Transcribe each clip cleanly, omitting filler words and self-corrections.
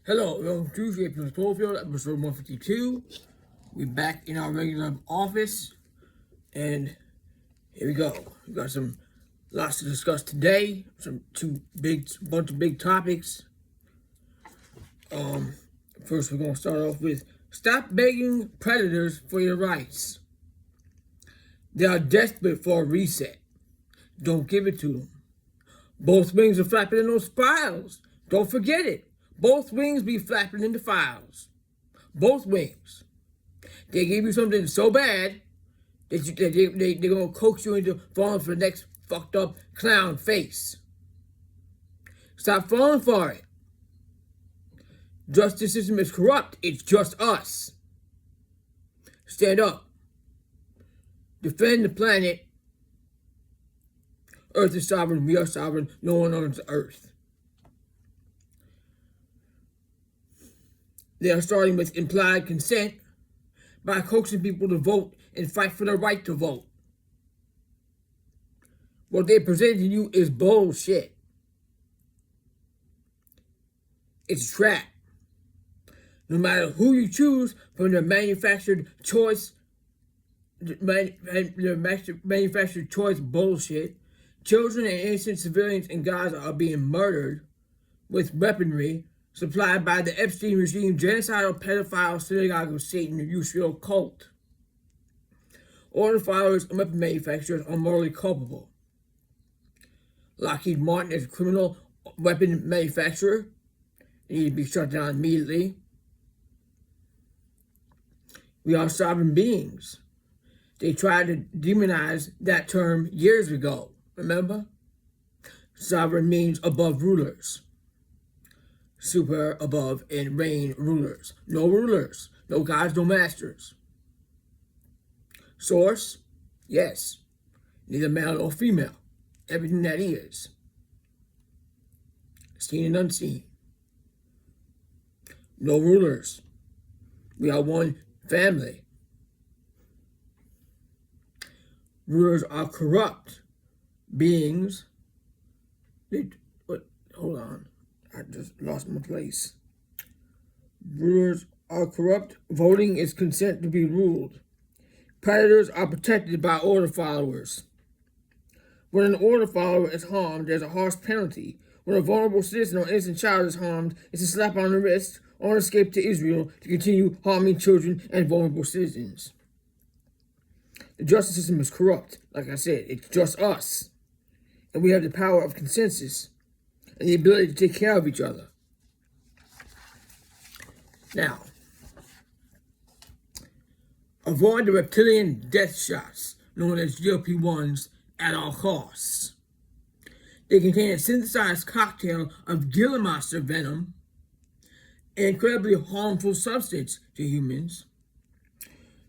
Hello, welcome to Cloverfield, episode 152. We're back in our regular office, and here we go. We got lots to discuss today. Bunch of big topics. First we're gonna start off with stop begging predators for your rights. They are desperate for a reset. Don't give it to them. Both wings are flapping in those files. Don't forget it. Both wings be flapping in the files. Both wings. They give you something so bad that they're going to coax you into falling for the next fucked up clown face. Stop falling for it. Justice system is corrupt. It's just us. Stand up. Defend the planet. Earth is sovereign. We are sovereign. No one owns the earth. They are starting with implied consent by coaxing people to vote and fight for the right to vote. What they're presenting you is bullshit. It's a trap. No matter who you choose from the manufactured choice bullshit, children and innocent civilians in Gaza are being murdered with weaponry supplied by the Epstein regime, genocidal pedophile synagogue of Satan, the Israel cult. Order followers and weapon manufacturers are morally culpable. Lockheed Martin is a criminal weapon manufacturer. They need to be shut down immediately. We are sovereign beings. They tried to demonize that term years ago, remember? Sovereign means above rulers. Super, above, and reign rulers. No rulers. No gods, no masters. Source? Yes. Neither male nor female. Everything that is. Seen and unseen. No rulers. We are one family. Rulers are corrupt beings. Hold on. I just lost my place. Rulers are corrupt. Voting is consent to be ruled. Predators are protected by order followers. When an order follower is harmed, there's a harsh penalty. When a vulnerable citizen or innocent child is harmed, it's a slap on the wrist or an escape to Israel to continue harming children and vulnerable citizens. The justice system is corrupt. Like I said, it's just us. And we have the power of consensus and the ability to take care of each other. Now, avoid the reptilian death shots, known as GLP-1s, at all costs. They contain a synthesized cocktail of Gila monster venom, an incredibly harmful substance to humans.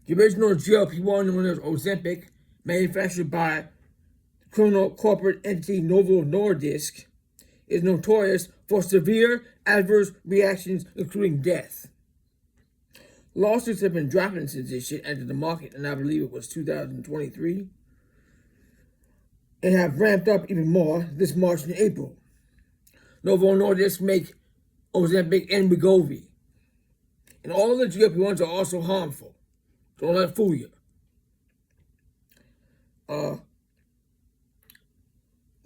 The original GLP-1, known as Ozempic, manufactured by the criminal corporate entity Novo Nordisk, is notorious for severe adverse reactions, including death. Lawsuits have been dropping since this shit entered the market, and I believe it was 2023, and have ramped up even more this March and April. Novo Nordisk make Ozempic and Wegovy, and all the GLP-1s are also harmful. Don't let it fool you.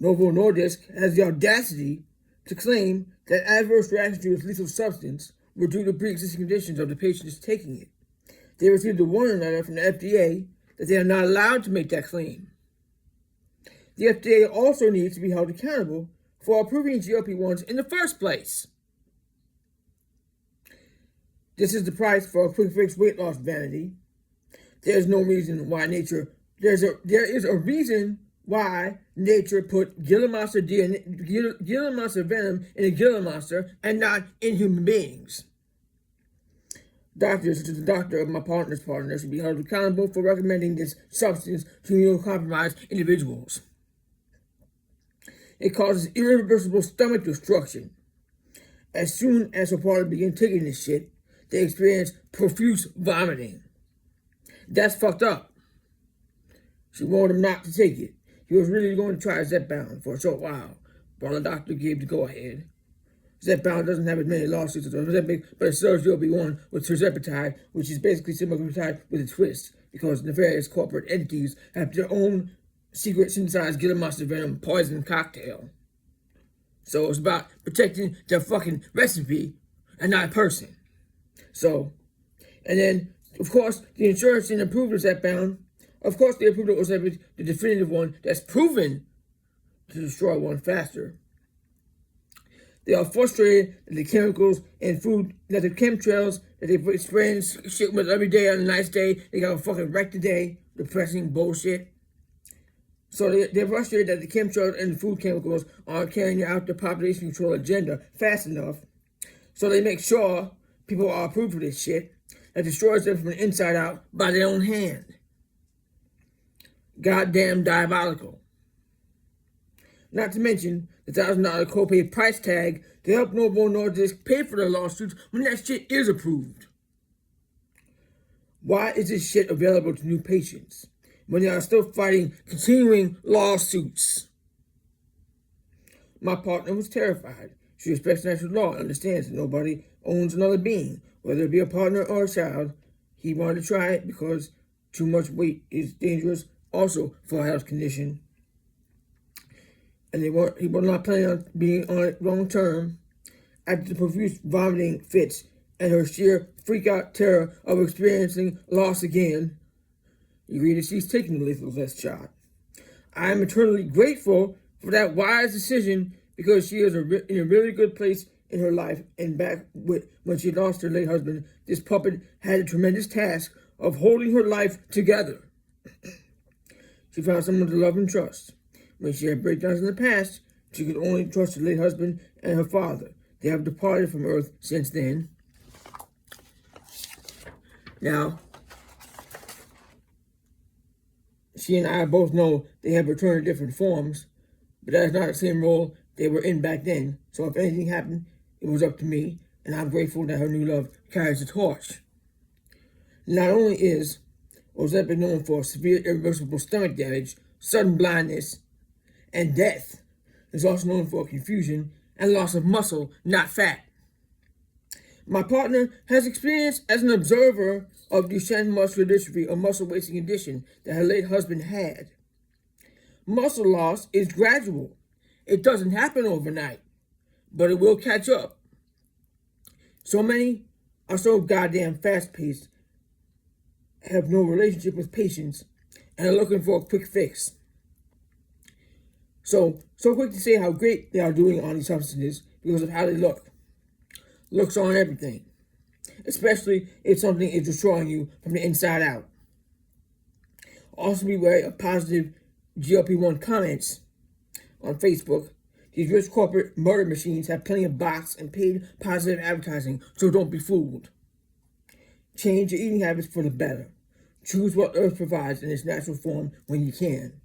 Novo Nordisk has the audacity to claim that adverse reactions to its lethal substance were due to pre-existing conditions of the patients taking it. They received a warning letter from the FDA that they are not allowed to make that claim. The FDA also needs to be held accountable for approving GLP-1s in the first place. This is the price for a quick fix weight loss vanity. There is no reason why nature. There is a reason why nature put Gila monster venom in a Gila monster and not in human beings. Doctors, such as the doctor of my partner's partner, should be held accountable for recommending this substance to immunocompromised individuals. It causes irreversible stomach destruction. As soon as a partner begins taking this shit, they experience profuse vomiting. That's fucked up. She warned him not to take it. He was really going to try Zepbound for a short while, but the doctor gave the go-ahead. Zepbound doesn't have as many lawsuits as Ozempic, but it serves GLP-1 with tirzepatide, which is basically semaglutide with a twist, because nefarious corporate entities have their own secret synthesized Gila monster venom poison cocktail. So it's about protecting their fucking recipe and not a person. So, and then, of course, the insurance didn't approve of Zepbound. Of course, they approved of Ozempic, the definitive one that's proven to destroy one faster. They are frustrated that the chemicals and food, that the chemtrails that they spraying shit with every day on a nice day, they got a fucking wreck today, depressing bullshit. So they're frustrated that the chemtrails and the food chemicals aren't carrying out the population control agenda fast enough. So they make sure people are approved for this shit that destroys them from the inside out by their own hand. Goddamn diabolical. Not to mention the $1,000 copay price tag to help Novo Nordisk pay for their lawsuits when that shit is approved. Why is this shit available to new patients when they are still fighting continuing lawsuits? My partner was terrified. She respects natural law and understands that nobody owns another being, whether it be a partner or a child. He wanted to try it because too much weight is dangerous also for a health condition. And he was not planning on being on it long term. After the profuse vomiting fits and her sheer freak-out terror of experiencing loss again, he agreed to cease taking the lethal vest shot. I am eternally grateful for that wise decision because she is in a really good place in her life, and back when she lost her late husband, this puppet had a tremendous task of holding her life together. She found someone to love and trust. When she had breakdowns in the past, she could only trust her late husband and her father. They have departed from Earth since then. Now, she and I both know they have returned in different forms, but that is not the same role they were in back then. So if anything happened, it was up to me, and I'm grateful that her new love carries the torch. Not only is Ozempic known for severe irreversible stomach damage, sudden blindness, and death, it's also known for confusion and loss of muscle, not fat. My partner has experience as an observer of Duchenne muscular dystrophy, a muscle wasting condition that her late husband had. Muscle loss is gradual. It doesn't happen overnight, but it will catch up. So many are so goddamn fast-paced, have no relationship with patients, and are looking for a quick fix. So quick to say how great they are doing on these substances because of how they look. Looks on everything, especially if something is destroying you from the inside out. Also be wary of positive GLP-1 comments on Facebook. These rich corporate murder machines have plenty of bots and paid positive advertising, so don't be fooled. Change your eating habits for the better. Choose what Earth provides in its natural form when you can.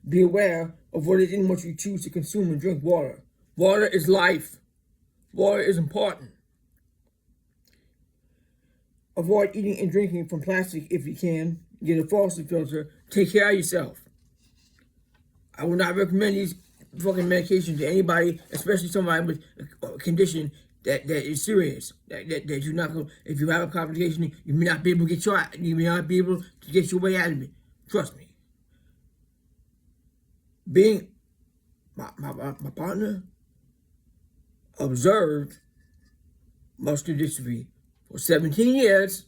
Be aware of what is in what you choose to consume and drink water. Water is life. Water is important. Avoid eating and drinking from plastic if you can. Get a faucet filter. Take care of yourself. I would not recommend these fucking medications to anybody, especially somebody with a condition that is serious. That you're not going. If you have a complication, you may not be able to get you may not be able to get your way out of it. Trust me. Being my partner observed muscular dystrophy for 17 years,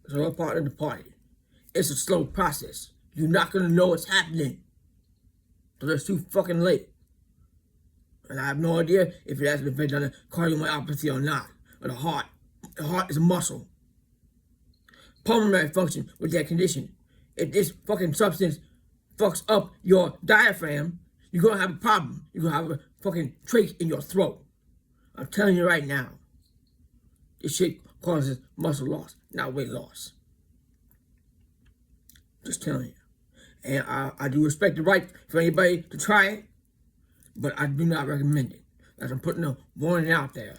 so her partner departed. It's a slow process. You're not going to know what's happening until it's too fucking late. And I have no idea if it has an effect on the cardiomyopathy or not, or the heart. The heart is a muscle. Pulmonary function with that condition. If this fucking substance fucks up your diaphragm, you're going to have a problem. You're going to have a fucking trach in your throat. I'm telling you right now. This shit causes muscle loss, not weight loss. Just telling you. And I do respect the right for anybody to try it, but I do not recommend it. As I'm putting a warning out there.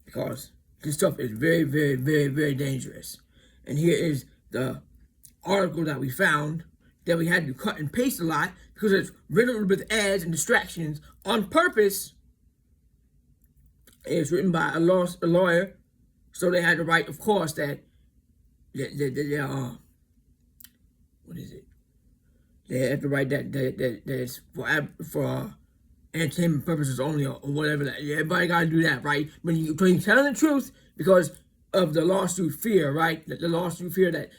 Because this stuff is very, very, very, very dangerous. And here is the article that we found that we had to cut and paste a lot because it's riddled with ads and distractions on purpose It's written by a lawyer, so they had the right, of course, that what is it? They have the right that it's for entertainment purposes only, or whatever. That everybody got to do that, right? When you're telling the truth, because of the lawsuit fear, right? The lawsuit fear that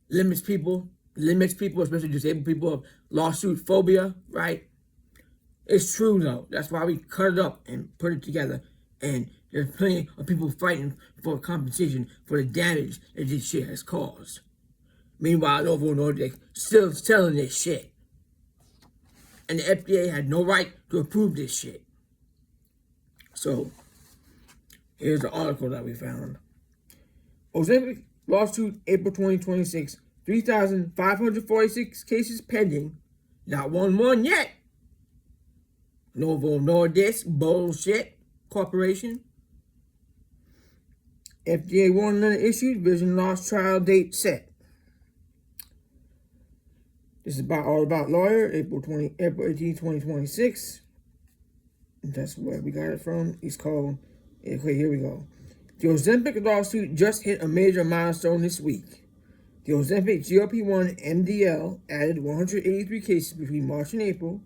limits people, especially disabled people, of lawsuit phobia, right? It's true though. That's why we cut it up and put it together. And there's plenty of people fighting for compensation for the damage that this shit has caused. Meanwhile, Novo Nordisk still selling this shit. And the FDA had no right to approve this shit. So, here's the article that we found. Ozempic lawsuit April 2026, 3,546 cases pending. Not one won yet. Novo Nordisk bullshit corporation. FDA warning letter issued, vision loss trial date set. This is all about lawyer, April 18, 2026. That's where we got it from. He's called, okay, here we go. The Ozempic lawsuit just hit a major milestone this week. The Ozempic GLP-1 MDL added 183 cases between March and April,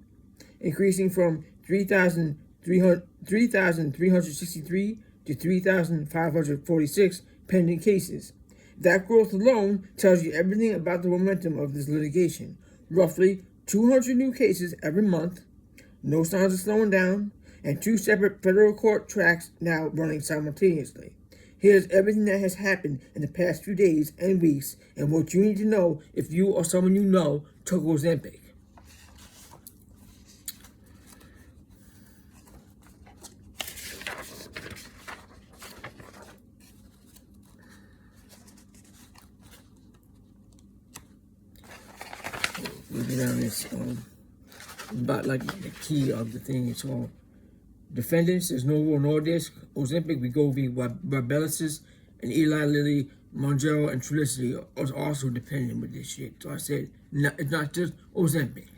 increasing from 3,363 to 3,546 pending cases. That growth alone tells you everything about the momentum of this litigation. Roughly 200 new cases every month, no signs of slowing down, and 2 separate federal court tracks now running simultaneously. Here's everything that has happened in the past few days and weeks, and what you need to know if you or someone you know took Ozempic. Around this, about like the key of the thing. It's all defendants is Novo Nordisk, Ozempic, Wegovy, Barbellis, and Eli Lilly, Mounjaro, and Trulicity are also dependent with this shit. So I said, it's not just Ozempic.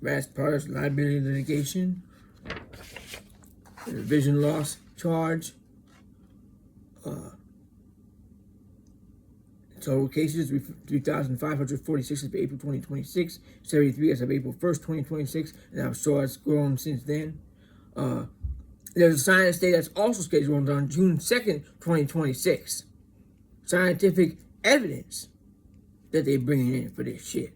Raspberry's liability litigation, vision loss charge, total cases 3,546 as of April 2026, 73 as of April 1st, 2026, and I'm sure it's grown since then. There's a science day that's also scheduled on June 2nd, 2026. Scientific evidence that they're bringing in for this shit.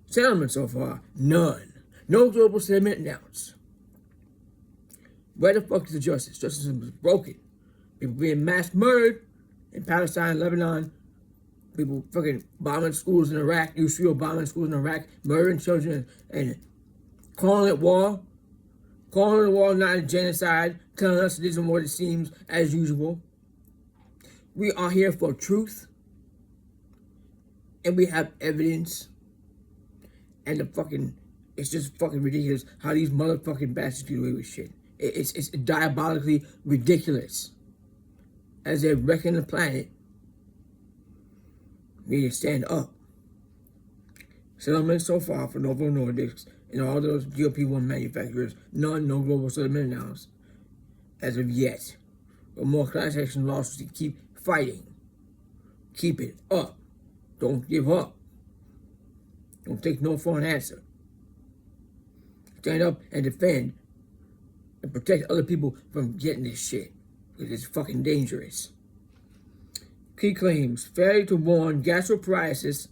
Settlement so far, none. No global settlement announced. Where the fuck is the justice? Justice is broken. People being mass murdered in Palestine, Lebanon, people fucking bombing schools in Iraq, Israel bombing schools in Iraq, murdering children, and calling it war. Calling it war, not a genocide, telling us it isn't what it seems, as usual. We are here for truth, and we have evidence, and it's just fucking ridiculous how these motherfucking bastards get away with shit. It's diabolically ridiculous. As they're wrecking the planet, we need to stand up. Settlements so far for Novo Nordisk and all those GLP-1 manufacturers, no global settlement announced as of yet. But more class action lawsuits to keep fighting. Keep it up. Don't give up. Don't take no for an answer. Stand up and defend and protect other people from getting this shit. Because it's fucking dangerous. Key claims: failure to warn, gastroparesis,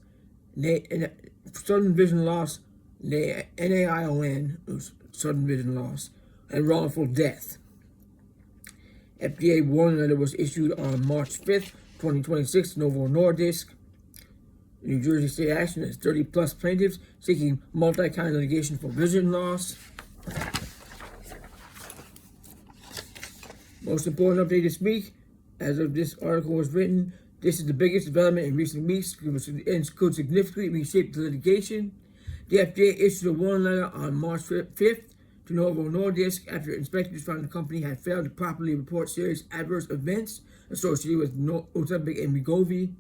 sudden vision loss, NAION, sudden vision loss, and wrongful death. FDA warning letter was issued on March 5th, 2026, Novo Nordisk. New Jersey state action has 30 plus plaintiffs seeking multi-county litigation for vision loss. Most important update this week, as of this article was written, this is the biggest development in recent weeks and could significantly reshape the litigation. The FDA issued a warning letter on March 5th to Novo Nordisk after inspectors found the company had failed to properly report serious adverse events associated with Ozempic and Wegovy.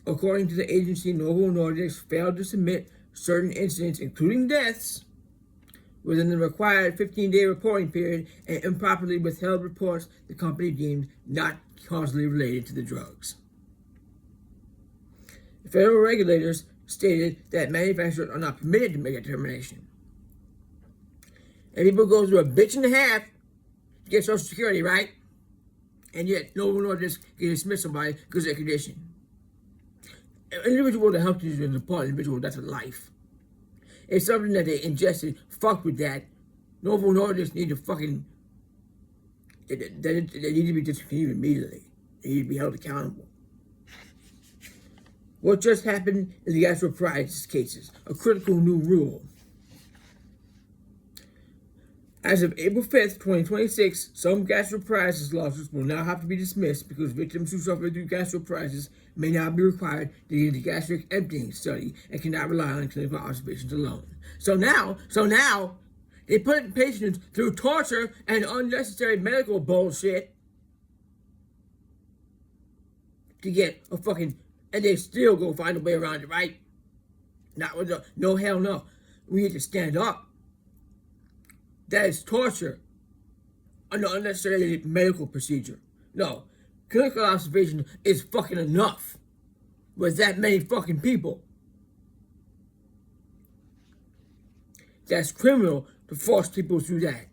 According to the agency, Novo Nordisk failed to submit certain incidents, including deaths, within the required 15-day reporting period and improperly withheld reports the company deemed not causally related to the drugs. The federal regulators stated that manufacturers are not permitted to make a determination. And people go through a bitch and a half to get Social Security, right? And yet, no one will just dismiss somebody because of their condition. An individual with a health condition is a part individual, that's a life. If something that they ingested fucked with that, Novo Nordisk need to fucking, they need to be discontinued immediately. They need to be held accountable. What just happened in the gastroparesis cases? A critical new rule. As of April 5th, 2026, some gastroparesis lawsuits will now have to be dismissed because victims who suffer through gastroparesis may now be required to get a gastric emptying study and cannot rely on clinical observations alone. So now, they put patients through torture and unnecessary medical bullshit to get a fucking, and they still go find a way around it, right? Not with no hell no. We need to stand up. That is torture. An unnecessary medical procedure. No. Clinical observation is fucking enough. With that many fucking people. That's criminal to force people through that.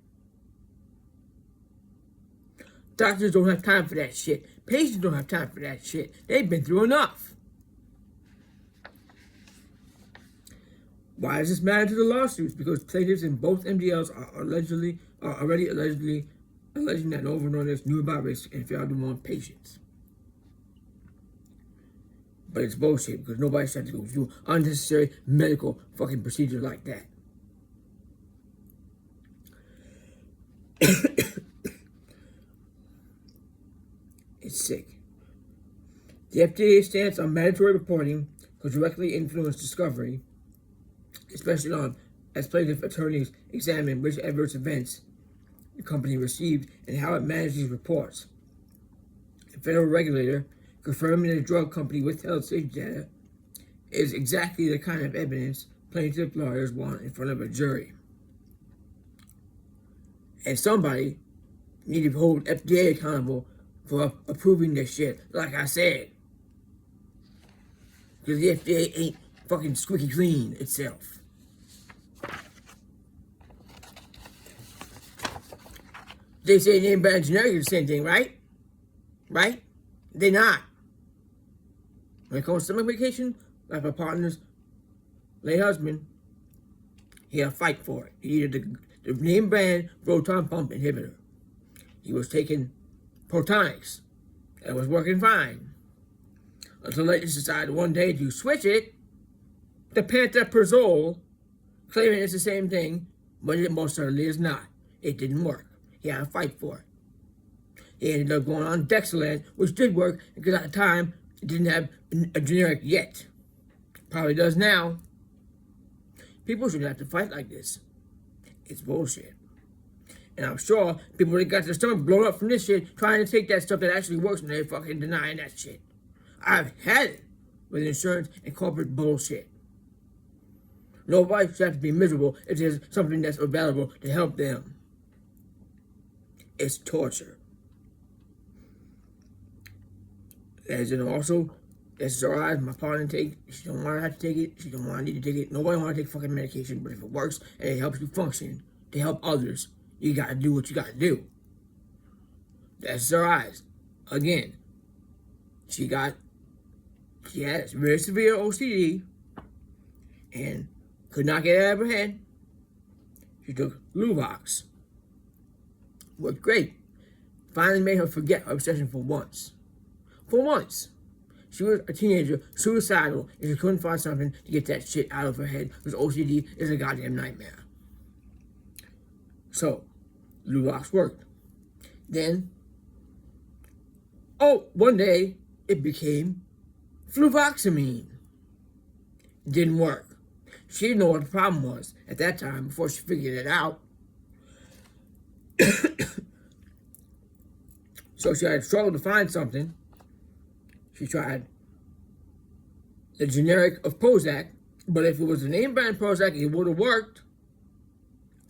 Doctors don't have time for that shit. Patients don't have time for that shit. They've been through enough. Why does this matter to the lawsuits? Because plaintiffs in both MDLs are already alleging that Novo Nordisk knew about risk and failed to warn patients. But it's bullshit because nobody should have to go through unnecessary medical fucking procedures like that. It's sick. The FDA stance on mandatory reporting could directly influence discovery, especially as plaintiff attorneys examine which adverse events the company received and how it managed these reports. A federal regulator confirming that a drug company withheld safety data is exactly the kind of evidence plaintiff lawyers want in front of a jury. And somebody need to hold FDA accountable for approving this shit, like I said. Because the FDA ain't fucking squeaky clean itself. They say name brand generic is the same thing, right? Right? They're not. When it comes to stomach medication, like my partner's late husband, he had to fight for it. He needed the name brand proton pump inhibitor. He was taking Protonics. It was working fine. Until they decided one day to switch it to pantoprazole, claiming it's the same thing, but it most certainly is not. It didn't work. He had to fight for it. He ended up going on Dexalan, which did work because at the time it didn't have a generic yet. Probably does now. People shouldn't have to fight like this. It's bullshit. And I'm sure people that got their stomach blown up from this shit trying to take that stuff that actually works and they're fucking denying that shit. I've had it with insurance and corporate bullshit. Nobody should have to be miserable if there's something that's available to help them. It's torture. As in also, SSRIs, my partner take, she don't want to have to take it, she don't want to need to take it. Nobody want to take fucking medication, but if it works and it helps you function to help others, you gotta do what you gotta do. The SSRIs, again, she had very severe OCD and could not get it out of her head. She took Luvox. Worked great. Finally made her forget her obsession for once. For once. She was a teenager, suicidal, and she couldn't find something to get that shit out of her head because OCD is a goddamn nightmare. So, Luvox worked. Then, one day, it became fluvoxamine. It didn't work. She didn't know what the problem was at that time before she figured it out. So she had struggled to find something. She tried the generic of Prozac, but if it was the name brand Prozac, it would have worked.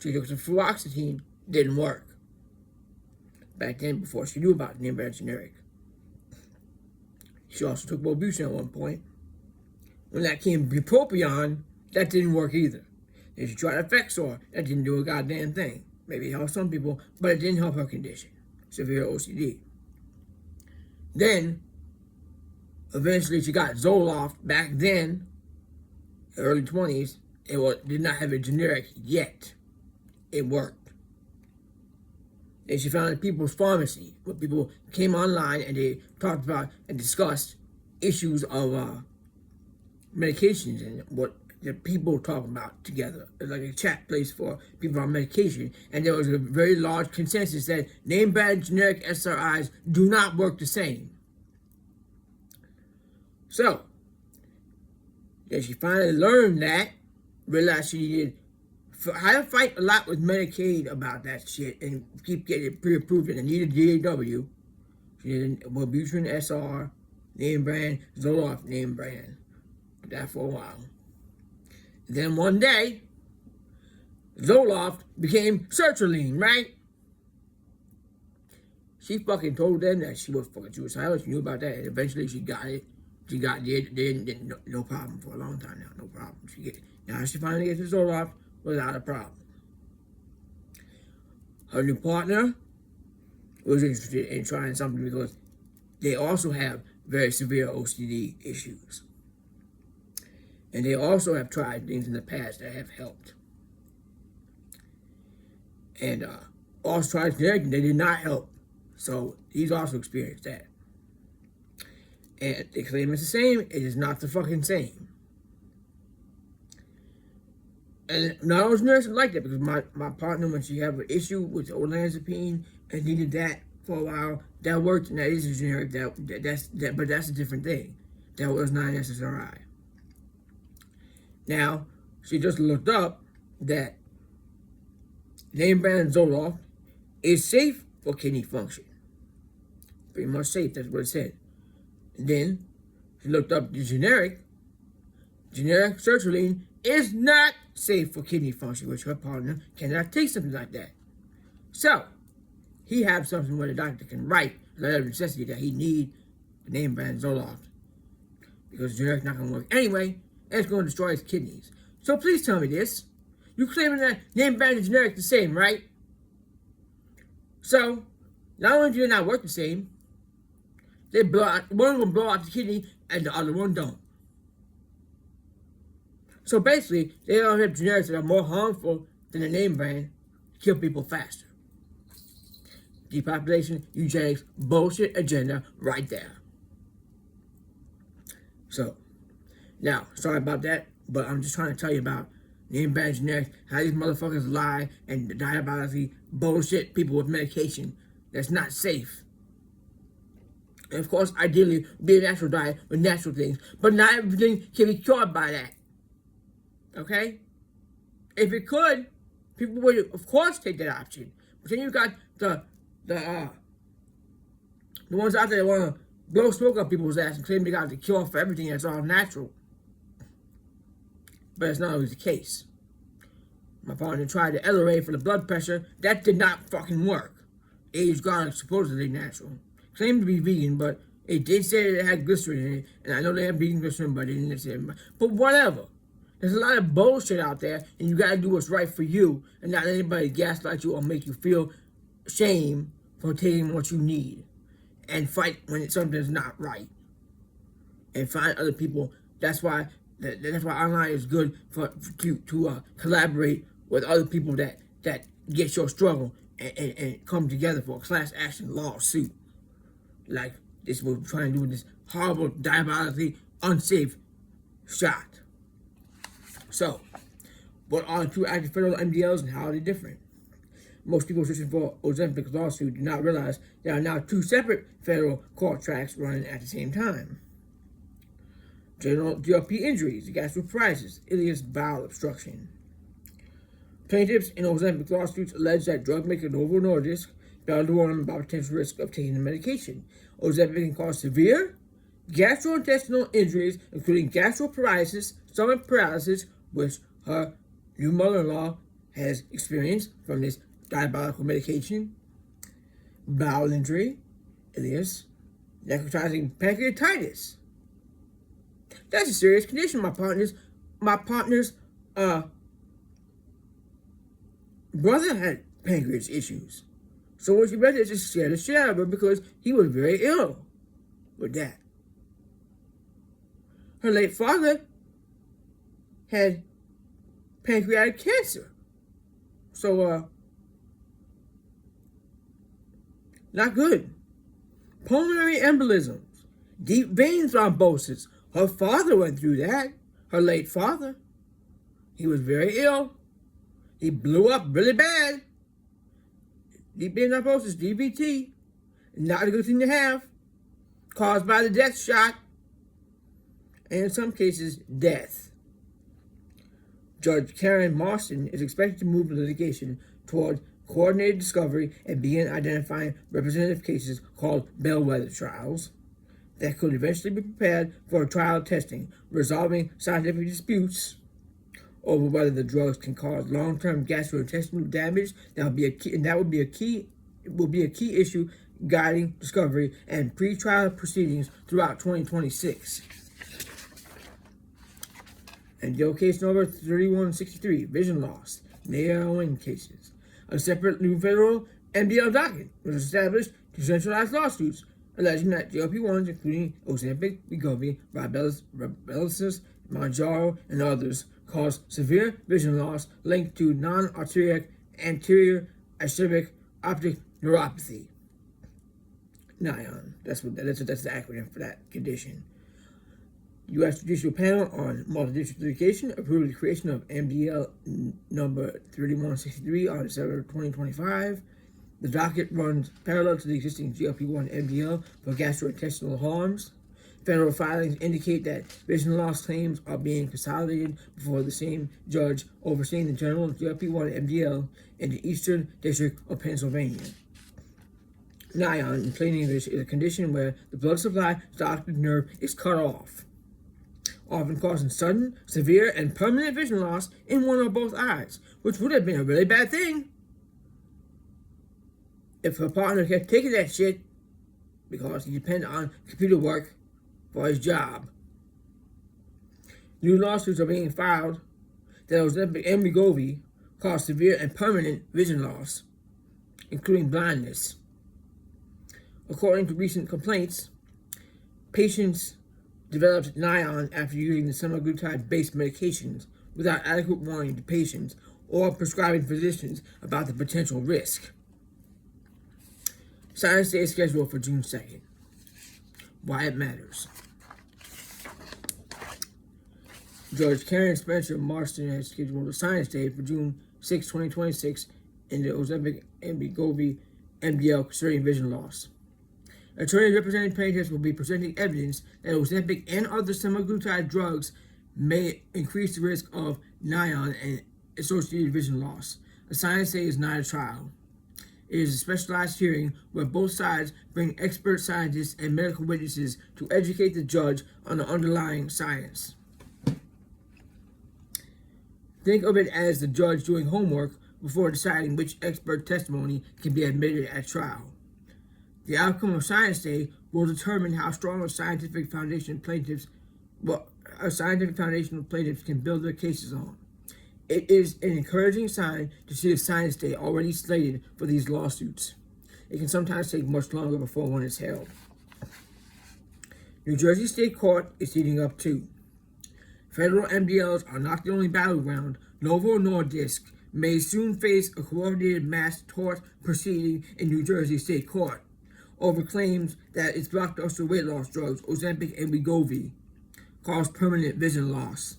She took some fluoxetine, didn't work. Back then, before she knew about the name brand generic. She also took Wellbutrin at one point. When that came bupropion, that didn't work either. Then she tried Effexor, that didn't do a goddamn thing. Maybe it helped some people, but it didn't help her condition. Severe OCD. Then, eventually she got Zoloft. Back then, early 20s, it did not have a generic yet. It worked. Then she found a People's Pharmacy, where people came online and they talked about and discussed issues of medications and what the people talk about together. It's like a chat place for people on medication. And there was a very large consensus that name brand generic SRIs do not work the same. So, then she finally learned that, realized she needed, I had to fight a lot with Medicaid about that shit and keep getting it pre-approved, and I needed DAW. She needed Wellbutrin SR, name brand, Zoloft, name brand. Did that for a while. Then one day, Zoloft became sertraline, right? She fucking told them that she was fucking suicidal. She knew about that, and eventually she got it. She got it, no problem for a long time now, no problem. Now she finally gets the Zoloft without a problem. Her new partner was interested in trying something because they also have very severe OCD issues. And they also have tried things in the past that have helped. And also tried generic, they did not help. So he's also experienced that. And they claim it's the same, it is not the fucking same. And not all nurses like that, because my partner, when she had an issue with olanzapine and needed that for a while, that worked, and that is a generic, but that's a different thing. That was not an SSRI. Now, she just looked up that name brand Zoloft is safe for kidney function. Pretty much safe, that's what it said. And then she looked up the generic sertraline is not safe for kidney function, which her partner cannot take something like that. So, he has something where the doctor can write a letter of necessity that he need the name brand Zoloft. Because the generic's not going to work anyway, and it's going to destroy his kidneys. So please tell me this. You claiming that name brand and generic the same, right? So, not only do they not work the same, they blow out, one will blow out the kidney and the other one don't. So basically, they don't have generics that are more harmful than the name brand to kill people faster. Depopulation, eugenics, bullshit agenda right there. So, now, sorry about that, but I'm just trying to tell you about name brand generics, how these motherfuckers lie and diabolically bullshit people with medication that's not safe. And of course, ideally, be a natural diet with natural things, but not everything can be cured by that. Okay? If it could, people would, of course, take that option. But then you got the ones out there that want to blow smoke up people's ass and claim they got the cure for everything that's all natural. But it's not always the case. My partner tried the LRA for the blood pressure. That did not fucking work. Aged garlic, supposedly natural. Claimed to be vegan, but it did say that it had glycerin in it. And I know they have vegan glycerin, but they didn't say it. But whatever. There's a lot of bullshit out there, and you gotta do what's right for you, and not let anybody gaslight you or make you feel shame for taking what you need. And fight when something's not right. And find other people. That's why online is good to collaborate with other people that get your struggle and come together for a class action lawsuit. Like this we're trying to do with this horrible, diabolically unsafe shot. So, what are two active federal MDLs and how are they different? Most people searching for Ozempic lawsuit do not realize there are now two separate federal court tracks running at the same time. General GLP injuries, gastroparesis, ileus bowel obstruction. Plaintiffs in Ozempic lawsuits allege that drug maker Novo Nordisk failed to warn them about potential risk of taking the medication. Ozempic can cause severe gastrointestinal injuries, including gastroparesis, stomach paralysis, which her new mother-in-law has experienced from this diabolical medication bowel injury, alias necrotizing pancreatitis. That's a serious condition. My partner's brother had pancreas issues. So when she read it, it just scared the shit out of her because he was very ill with that. Her late father had pancreatic cancer. So, not good. Pulmonary embolisms, deep vein thrombosis. Her father went through that. Her late father. He was very ill. He blew up really bad. Deep vein thrombosis, DVT. Not a good thing to have. Caused by the death shot. And in some cases, death. Judge Karen Marston is expected to move the litigation toward coordinated discovery and begin identifying representative cases called bellwether trials that could eventually be prepared for trial testing, resolving scientific disputes over whether the drugs can cause long-term gastrointestinal damage. That will be a key issue guiding discovery and pre-trial proceedings throughout 2026. And Joe case number 3163, vision loss, narrowing cases. A separate new federal MDL docket was established to centralize lawsuits alleging that GLP-1s, including Ozempic, Wegovy, Rybelsus, Mounjaro, and others, cause severe vision loss linked to non-arteritic anterior ischemic optic neuropathy. NION. That's the acronym for that condition. U.S. Judicial Panel on Multi-District Litigation approved the creation of MDL number 3163 on December 2025. The docket runs parallel to the existing GLP-1 MDL for gastrointestinal harms. Federal filings indicate that vision loss claims are being consolidated before the same judge overseeing the general GLP-1 MDL in the Eastern District of Pennsylvania. NION, in plain English, is a condition where the blood supply to the optic nerve is cut off, often causing sudden, severe, and permanent vision loss in one or both eyes, which would have been a really bad thing if her partner kept taking that shit because he depended on computer work for his job. New lawsuits are being filed that Ozempic and Wegovy cause severe and permanent vision loss, including blindness. According to recent complaints, patients developed NION after using the semaglutide-based medications without adequate warning to patients or prescribing physicians about the potential risk. Science Day is scheduled for June 2nd. Why it matters. Judge Karen Spencer Marston has scheduled a Science Day for June 6, 2026 in the Ozempic and Wegovy MDL concerning vision loss. Attorneys representing plaintiffs will be presenting evidence that Ozempic and other semaglutide drugs may increase the risk of NION and associated vision loss. A Science Day is not a trial. It is a specialized hearing where both sides bring expert scientists and medical witnesses to educate the judge on the underlying science. Think of it as the judge doing homework before deciding which expert testimony can be admitted at trial. The outcome of Science Day will determine how strong a scientific foundation of plaintiffs can build their cases on. It is an encouraging sign to see a Science Day already slated for these lawsuits. It can sometimes take much longer before one is held. New Jersey State Court is heating up too. Federal MDLs are not the only battleground. Novo Nordisk may soon face a coordinated mass tort proceeding in New Jersey State Court over claims that its blockbuster weight loss drugs, Ozempic and Wegovy, cause permanent vision loss.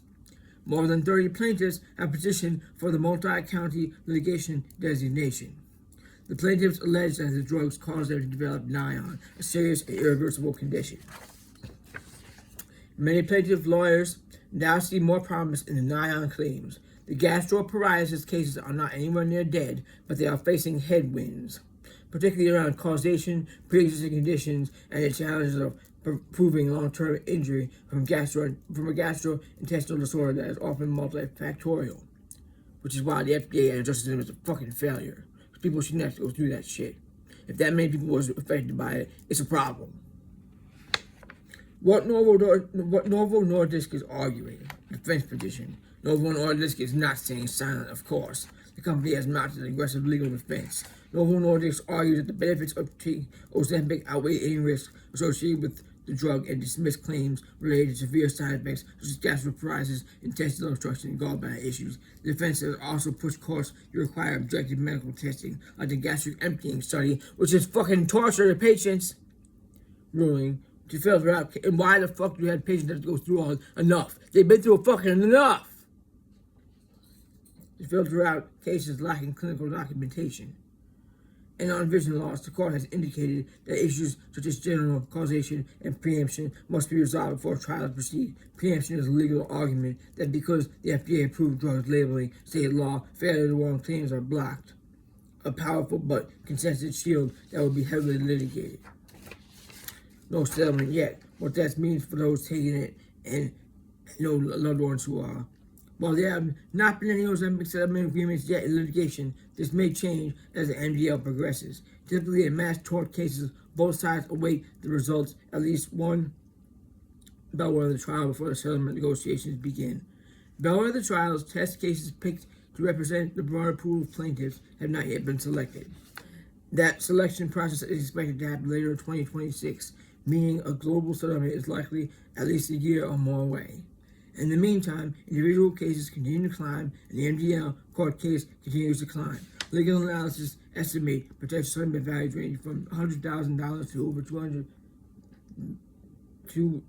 More than 30 plaintiffs have petitioned for the multi-county litigation designation. The plaintiffs allege that the drugs caused them to develop NION, a serious and irreversible condition. Many plaintiff lawyers now see more promise in the NION claims. The gastroparesis cases are not anywhere near dead, but they are facing headwinds, particularly around causation, pre-existing conditions, and the challenges of proving long-term injury from a gastrointestinal disorder that is often multifactorial. which is why the FDA and the justice system is a fucking failure. People shouldn't have to go through that shit. If that many people was affected by it, it's a problem. What Novo Nordisk is arguing, defense position. Novo Nordisk is not staying silent, of course. The company has mounted an aggressive legal defense. Novo Nordisk argues that the benefits of taking Ozempic outweigh any risks associated with the drug and dismiss claims related to severe side effects such as gastroparesis, intestinal obstruction, and gallbladder issues. The defense has also pushed courts to require objective medical testing, like the gastric emptying study, which is fucking torture to patients, ruling to filter out. And why the fuck do you have patients that go through all enough? They've been through fucking enough to filter out cases lacking clinical documentation. And on vision loss, the court has indicated that issues such as general causation and preemption must be resolved before trials proceed. Preemption is a legal argument that because the FDA-approved drugs labeling state law, failure to warn claims are blocked. A powerful but consensus shield that will be heavily litigated. No settlement yet. What that means for those taking it and no loved ones who are. While there have not been any Ozempic settlement agreements yet in litigation, this may change as the MDL progresses. Typically, in mass tort cases, both sides await the results at least one bellwether of the trial before the settlement negotiations begin. Bellwether of the trials, test cases picked to represent the broader pool of plaintiffs have not yet been selected. That selection process is expected to happen later in 2026, meaning a global settlement is likely at least a year or more away. In the meantime, individual cases continue to climb, and the MDL court case continues to climb. Legal analysis estimate potential settlement values ranging from $100,000 to over $2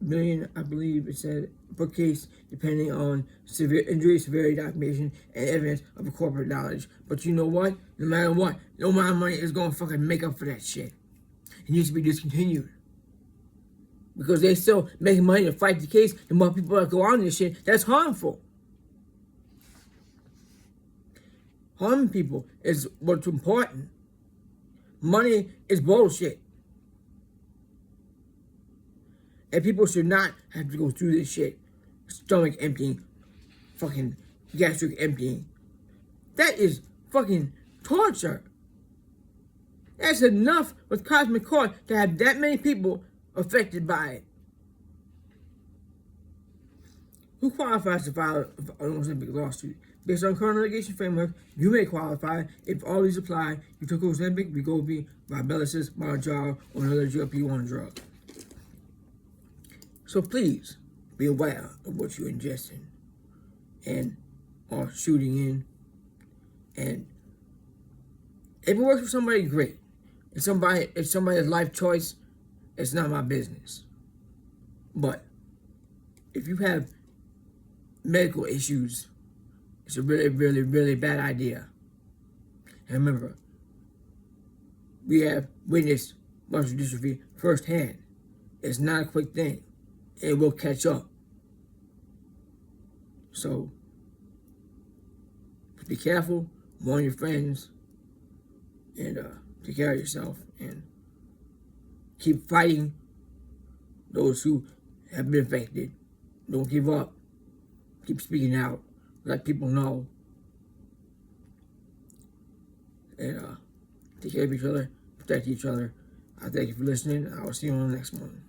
million, I believe it said, per case, depending on severe injury, severity, documentation, and evidence of a corporate knowledge. But you know what? No matter what, no amount of money is going to fucking make up for that shit. It needs to be discontinued. Because they're still making money to fight the case, and more people that go on this shit, that's harmful. Harming people is what's important. Money is bullshit. And people should not have to go through this shit. Stomach emptying, fucking gastric emptying. That is fucking torture. That's enough with Cosmic Court to have that many people affected by it. Who qualifies to file an Ozempic lawsuit? Based on current litigation framework, you may qualify if all these apply. You took Ozempic, Wegovy, Rybelsus, Mounjaro, or another GLP-1 drug. So please be aware of what you're ingesting and or shooting in. And if it works for somebody, great. If somebody's life choice, it's not my business. But if you have medical issues, it's a really, really, really bad idea. And remember, we have witnessed muscular dystrophy firsthand. It's not a quick thing. It will catch up. So, be careful, warn your friends, and take care of yourself, and keep fighting those who have been affected. Don't give up. Keep speaking out. Let people know. And take care of each other. Protect each other. I thank you for listening. I will see you on the next one.